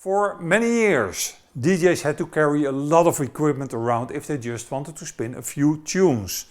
For many years, DJs had to carry a lot of equipment around if they just wanted to spin a few tunes.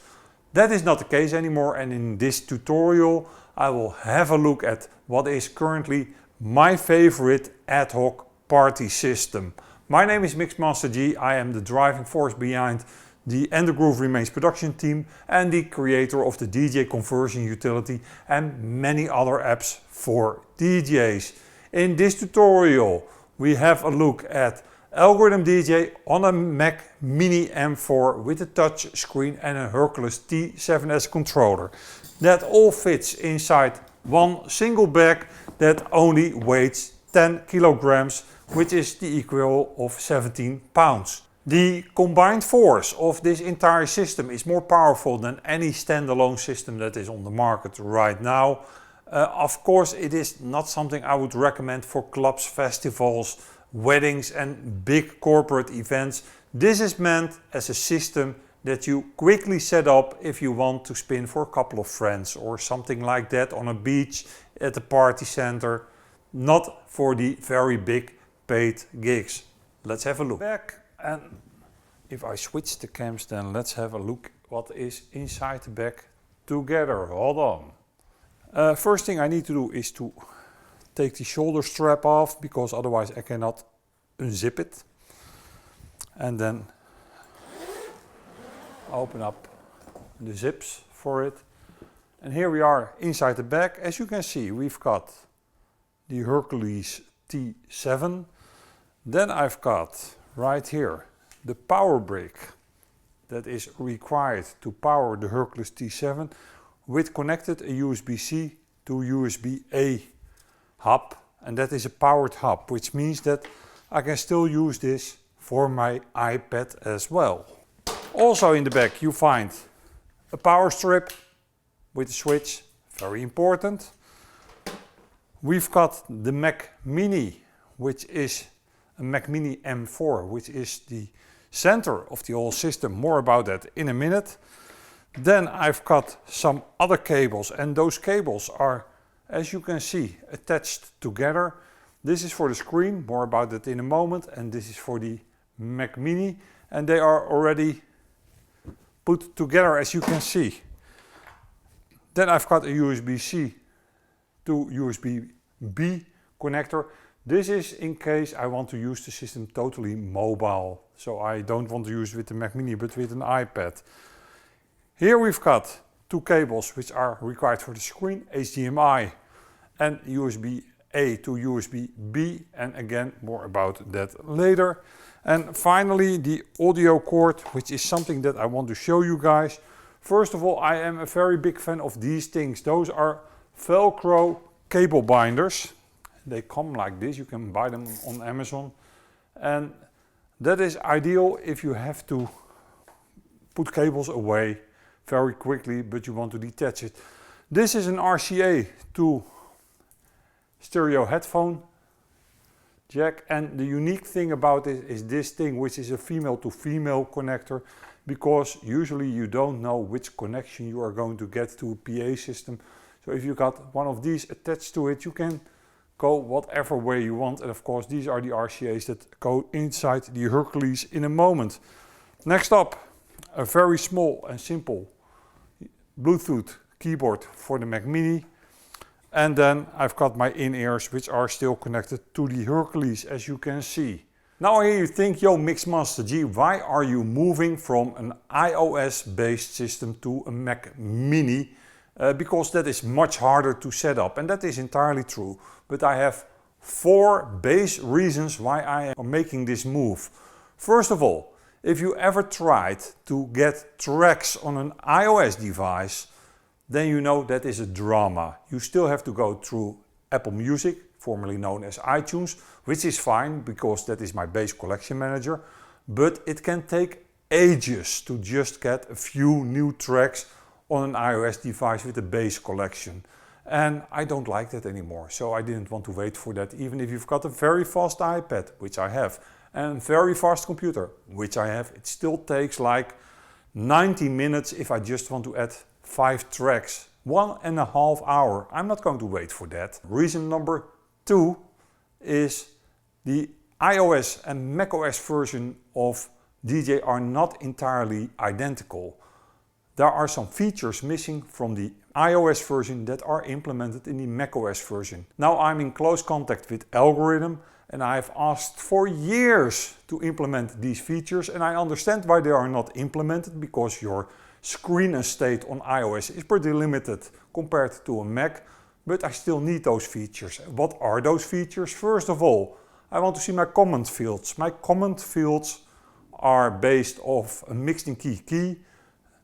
That is not the case anymore, and in this tutorial I will have a look at what is currently my favorite ad hoc party system. My name is MixMasterG, I am the driving force behind the And The Groove Remains production team and the creator of the DJ conversion utility and many other apps for DJs. In this tutorial we have a look at Algoriddim DJ on a MacMini M4 with a touch screen and a Hercules T7S controller. That all fits inside one single bag that only weighs 10 kilograms, which is the equal of 17 pounds. The combined force of this entire system is more powerful than any standalone system that is on the market right now. Of course, it is not something I would recommend for clubs, festivals, weddings and big corporate events. This is meant as a system that you quickly set up if you want to spin for a couple of friends or something like that on a beach, at a party center, not for the very big paid gigs. Let's have a look back, and if I switch the cams, then let's have a look what is inside the bag together. Hold on. First thing I need to do is to take the shoulder strap off, because otherwise I cannot unzip it. And then open up the zips for it. And here we are inside the bag. As you can see, we've got the Hercules T7. Then I've got right here the power brick that is required to power the Hercules T7, with connected a USB-C to USB-A hub, and that is a powered hub, which means that I can still use this for my iPad as well. Also in the back you find a power strip with a switch, very important. We've got the MacMini, which is a MacMini M4, which is the center of the whole system. More about that in a minute. Then I've got some other cables, and those cables are, as you can see, attached together. This is for the screen, more about that in a moment, and this is for the MacMini, and they are already put together, as you can see. Then I've got a USB-C to USB-B connector. This is in case I want to use the system totally mobile, so I don't want to use it with the MacMini but with an iPad. Here we've got two cables which are required for the screen, HDMI and USB-A to USB-B, and again more about that later. And finally the audio cord, which is something that I want to show you guys. First of all, I am a very big fan of these things. Those are Velcro cable binders. They come like this, you can buy them on Amazon. And that is ideal if you have to put cables away very quickly, but you want to detach it. This is an RCA to stereo headphone jack, and the unique thing about it is this thing, which is a female to female connector, because usually you don't know which connection you are going to get to a PA system. So if you got one of these attached to it, you can go whatever way you want, and of course these are the RCAs that go inside the Hercules in a moment. Next up, a very small and simple Bluetooth keyboard for the MacMini, and then I've got my in-ears which are still connected to the Hercules, as you can see. Now here you think, yo MixMasterG, why are you moving from an iOS based system to a MacMini? Because that is much harder to set up, and that is entirely true, but I have 4 base reasons why I am making this move. First of all, if you ever tried to get tracks on an iOS device, then you know that is a drama. You still have to go through Apple Music, formerly known as iTunes, which is fine because that is my base collection manager, but it can take ages to just get a few new tracks on an iOS device with a base collection. And I don't like that anymore, so I didn't want to wait for that, even if you've got a very fast iPad, which I have, and very fast computer, which I have. It still takes like 90 minutes if I just want to add 5 tracks. 1.5 hours. I'm not going to wait for that. Reason number 2 is the iOS and macOS version of DJ are not entirely identical. There are some features missing from the iOS version that are implemented in the macOS version. Now I'm in close contact with Algoriddim and I've asked for years to implement these features, and I understand why they are not implemented, because your screen and state on iOS is pretty limited compared to a Mac, but I still need those features. What are those features? First of all, I want to see my comment fields. My comment fields are based off a mixed-in key,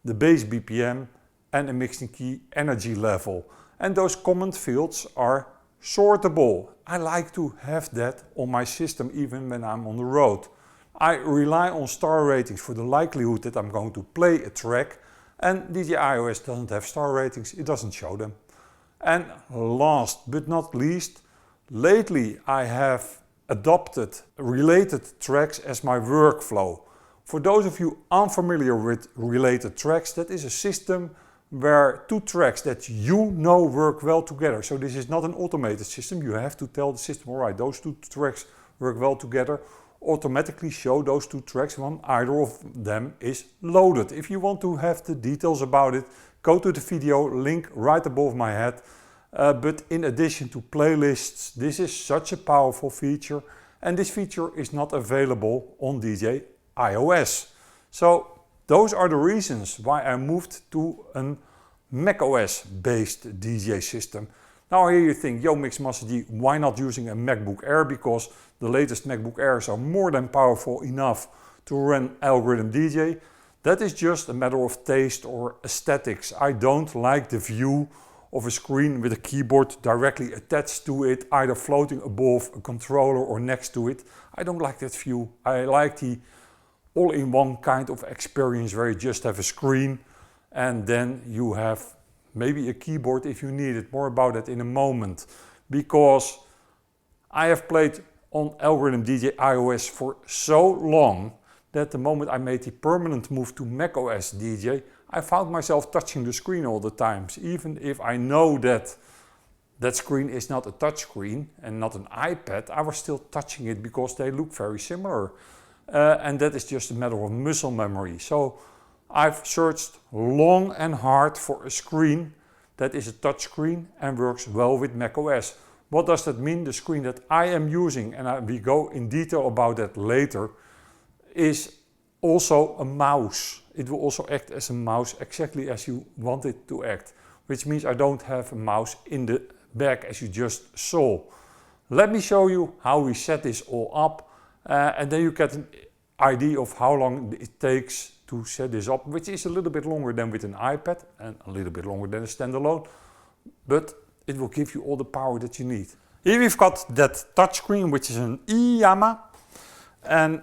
the base BPM and a mixed-in key energy level. And those comment fields are sortable. I like to have that on my system even when I'm on the road. I rely on star ratings for the likelihood that I'm going to play a track, and DJ iOS doesn't have star ratings, it doesn't show them. And last but not least, lately I have adopted related tracks as my workflow. For those of you unfamiliar with related tracks, that is a system where two tracks that you know work well together. So this is not an automated system. You have to tell the system, all right, those two tracks work well together. Automatically show those two tracks when either of them is loaded. If you want to have the details about it, go to the video, link right above my head. But in addition to playlists, this is such a powerful feature, and this feature is not available on DJ iOS. So those are the reasons why I moved to a macOS based DJ system. Now here you think, yo MixMasterG, why not using a MacBook Air? Because the latest MacBook Airs are more than powerful enough to run Algoriddim DJ. That is just a matter of taste or aesthetics. I don't like the view of a screen with a keyboard directly attached to it, either floating above a controller or next to it. I don't like that view. I like the all-in-one kind of experience where you just have a screen and then you have maybe a keyboard if you need it. More about that in a moment, because I have played on Algoriddim DJ iOS for so long that the moment I made the permanent move to macOS DJ, I found myself touching the screen all the time. Even if I know that that screen is not a touch screen and not an iPad, I was still touching it because they look very similar. And that is just a matter of muscle memory. So I've searched long and hard for a screen that is a touch screen and works well with macOS. What does that mean? The screen that I am using, and we go in detail about that later, is also a mouse. It will also act as a mouse exactly as you want it to act, which means I don't have a mouse in the back as you just saw. Let me show you how we set this all up. And then you get an idea of how long it takes to set this up, which is a little bit longer than with an iPad and a little bit longer than a standalone, but it will give you all the power that you need. Here we've got that touchscreen, which is an IIYama. And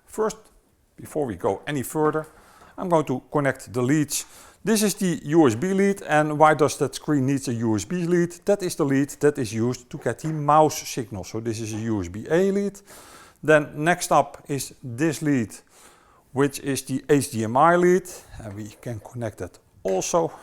first, before we go any further, I'm going to connect the leads. This is the USB lead, and why does that screen need a USB lead? That is the lead that is used to get the mouse signal. So this is a USB-A lead. Then next up is this lead, which is the HDMI lead, and we can connect that also.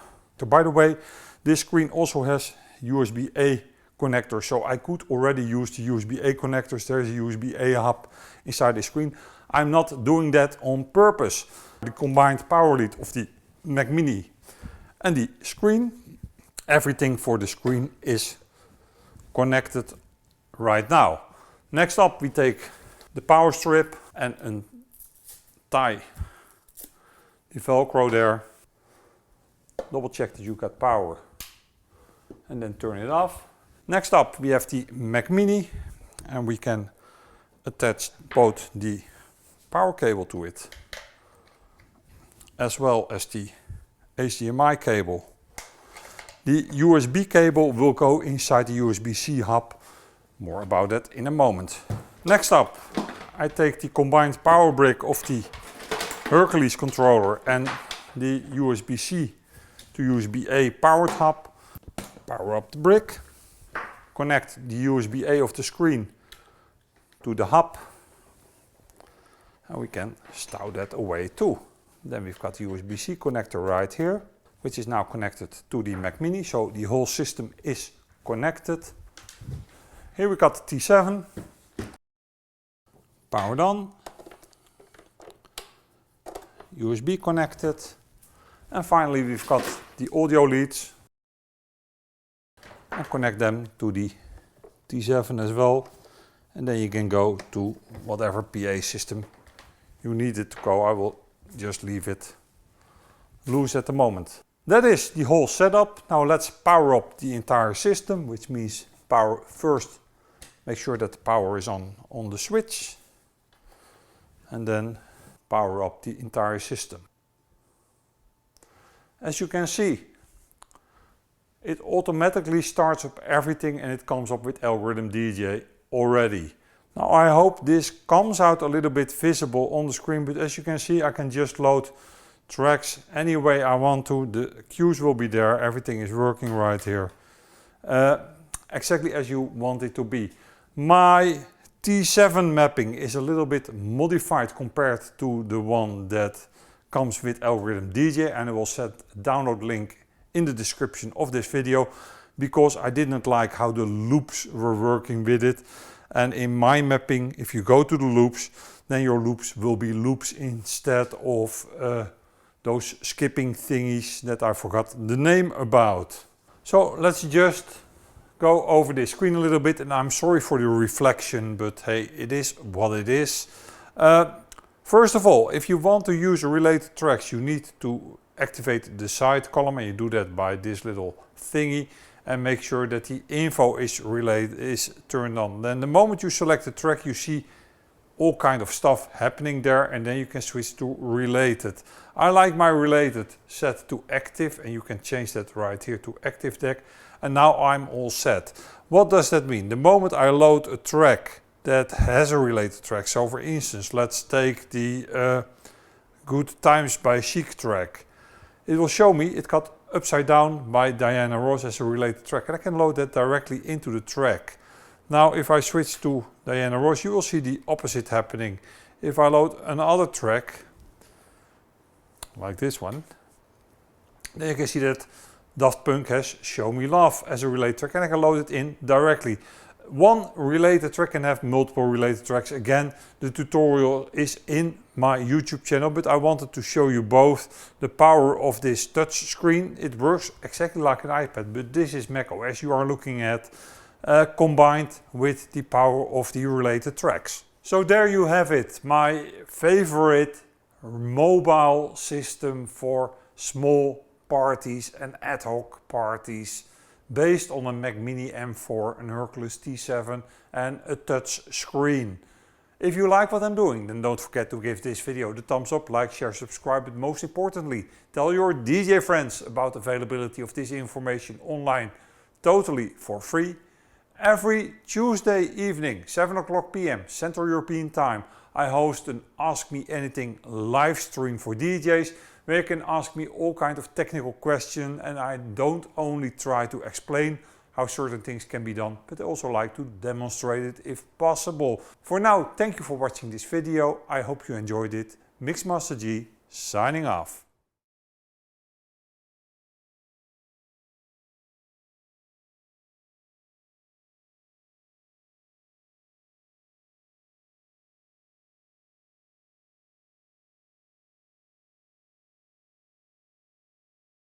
So by the way, this screen also has USB-A connectors, so I could already use the USB-A connectors. There is a USB-A hub inside the screen. I'm not doing that on purpose. The combined power lead of the MacMini and the screen, everything for the screen is connected right now. Next up, we take the power strip and tie the Velcro there. Double check that you got power and then turn it off. Next up, we have the MacMini, and we can attach both the power cable to it as well as the HDMI cable. The USB cable will go inside the USB-C hub. More about that in a moment. Next up, I take the combined power brick of the Hercules controller and the USB-C to USB-A powered hub. Power up the brick. Connect the USB-A of the screen to the hub. And we can stow that away too. Then we've got the USB-C connector right here, which is now connected to the MacMini, so the whole system is connected. Here we got the T7. powered on, USB connected, and finally we've got the audio leads and connect them to the T7 as well, and then you can go to whatever PA system you need it to go. I will just leave it loose at the moment. That is the whole setup. Now let's power up the entire system, which means power first. Make sure that the power is on the switch, and then power up the entire system. As you can see, it automatically starts up everything and it comes up with Algoriddim DJ already. Now I hope this comes out a little bit visible on the screen, but as you can see I can just load tracks any way I want to. The cues will be there, everything is working right here. Exactly as you want it to be. My T7 mapping is a little bit modified compared to the one that comes with Algoriddim DJ, and I will set a download link in the description of this video because I didn't like how the loops were working with it. And in my mapping, if you go to the loops, then your loops will be loops instead of those skipping thingies that I forgot the name about. So let's just go over the screen a little bit, and I'm sorry for the reflection, but hey, it is what it is. First of all, if you want to use related tracks, you need to activate the side column, and you do that by this little thingy, and make sure that the info is turned on. Then the moment you select the track, you see all kind of stuff happening there, and then you can switch to related. I like my related set to active, and you can change that right here to active deck. And now I'm all set. What does that mean? The moment I load a track that has a related track, so for instance, let's take the Good Times by Chic track. It will show me it got Upside Down by Diana Ross as a related track, and I can load that directly into the track. Now if I switch to Diana Ross, you will see the opposite happening. If I load another track, like this one, then you can see that Daft Punk has Show Me Love as a related track, and I can load it in directly. One related track can have multiple related tracks. Again, the tutorial is in my YouTube channel, but I wanted to show you both the power of this touch screen. It works exactly like an iPad, but this is macOS you are looking at, combined with the power of the related tracks. So there you have it, my favorite mobile system for small parties and ad hoc parties, based on a MacMini M4, an Hercules T7 and a touch screen. If you like what I'm doing, then don't forget to give this video the thumbs up, like, share, subscribe, but most importantly, tell your DJ friends about the availability of this information online, totally for free. Every Tuesday evening, 7:00 p.m. Central European Time, I host an Ask Me Anything live stream for DJs, where you can ask me all kinds of technical questions, and I don't only try to explain how certain things can be done, but I also like to demonstrate it if possible. For now, thank you for watching this video. I hope you enjoyed it. MixMasterG signing off.